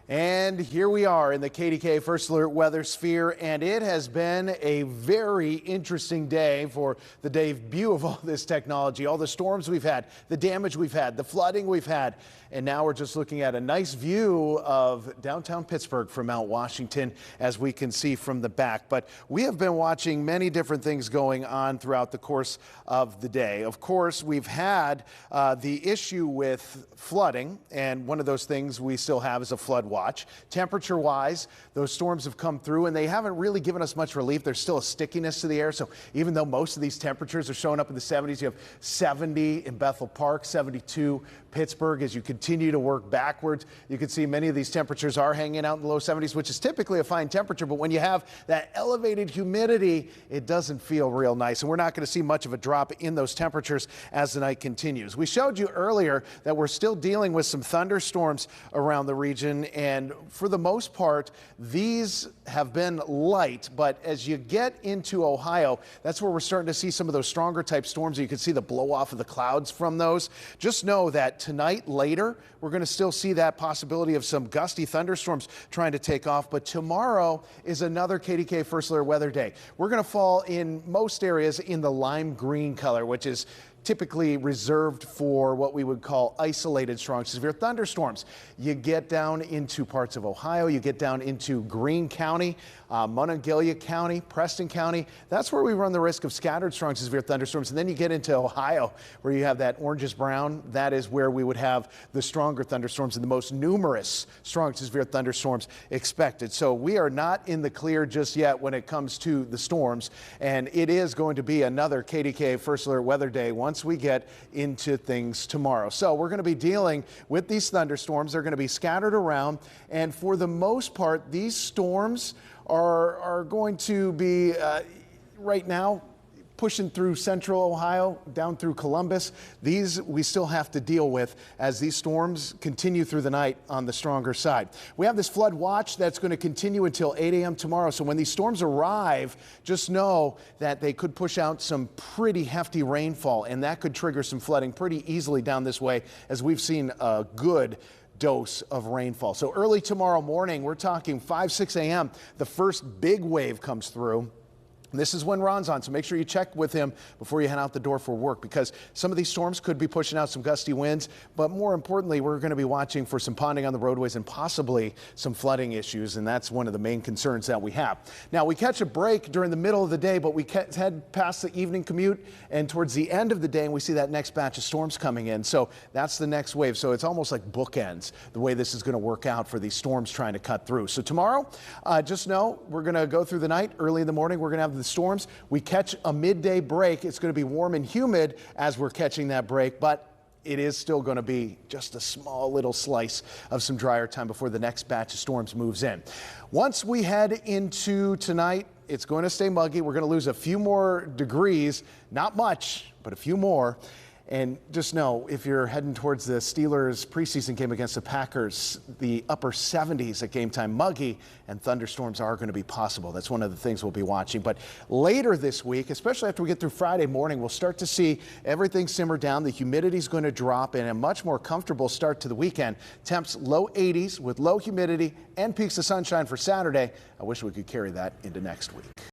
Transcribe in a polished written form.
And here we are in the KDKA First Alert Weather Sphere, and it has been a very interesting day for the debut of all this technology, all the storms we've had, the damage we've had, the flooding we've had, and now we're just looking at a nice view of downtown Pittsburgh from Mount Washington, as we can see from the back. But we have been watching many different things going on throughout the course of the day. Of course, we've had the issue with flooding, and one of those things we still have is a flood watch. Temperature wise, those storms have come through and they haven't really given us much relief. There's still a stickiness to the air. So even though most of these temperatures are showing up in the 70s, you have 70 in Bethel Park, 72 Pittsburgh. As you continue to work backwards, you can see many of these temperatures are hanging out in the low 70s, which is typically a fine temperature. But when you have that elevated humidity, it doesn't feel real nice. And we're not going to see much of a drop in those temperatures as the night continues. We showed you earlier that we're still dealing with some thunderstorms around the region. And for the most part, these have been light. But as you get into Ohio, that's where we're starting to see some of those stronger type storms. You can see the blow off of the clouds from those. Just know that tonight, later, we're going to still see that possibility of some gusty thunderstorms trying to take off. But tomorrow is another KDKA First Alert weather day. We're going to fall in most areas in the lime green color, which is typically reserved for what we would call isolated strong to severe thunderstorms. You get down into parts of Ohio, you get down into Greene County, Monongalia County, Preston County. That's where we run the risk of scattered strong to severe thunderstorms. And then you get into Ohio, where you have that orangish brown. That is where we would have the stronger thunderstorms and the most numerous strong to severe thunderstorms expected. So we are not in the clear just yet when it comes to the storms. And it is going to be another KDKA First Alert weather day once we get into things tomorrow. So we're going to be dealing with these thunderstorms. They're going to be scattered around, and for the most part, these storms are going to be right now pushing through central Ohio, down through Columbus. These we still have to deal with as these storms continue through the night on the stronger side. We have this flood watch that's going to continue until 8 a.m. tomorrow. So when these storms arrive, just know that they could push out some pretty hefty rainfall, and that could trigger some flooding pretty easily down this way, as we've seen a good dose of rainfall. So early tomorrow morning, we're talking 5, 6 a.m., the first big wave comes through. This is when Ron's on, so make sure you check with him before you head out the door for work, because some of these storms could be pushing out some gusty winds. But more importantly, we're going to be watching for some ponding on the roadways and possibly some flooding issues, and that's one of the main concerns that we have. Now, we catch a break during the middle of the day, but we head past the evening commute and towards the end of the day, and we see that next batch of storms coming in. So that's the next wave. So it's almost like bookends, the way this is going to work out for these storms trying to cut through. So tomorrow, just know we're going to go through the night. Early in the morning, we're going to have the storms. We catch a midday break. It's going to be warm and humid as we're catching that break, but it is still going to be just a small little slice of some drier time before the next batch of storms moves in. Once we head into tonight, it's going to stay muggy. We're going to lose a few more degrees, not much, but a few more. And just know, if you're heading towards the Steelers preseason game against the Packers, the upper 70s at game time, muggy, and thunderstorms are going to be possible. That's one of the things we'll be watching. But later this week, especially after we get through Friday morning, we'll start to see everything simmer down. The humidity is going to drop, and a much more comfortable start to the weekend. Temps low 80s with low humidity and peaks of sunshine for Saturday. I wish we could carry that into next week.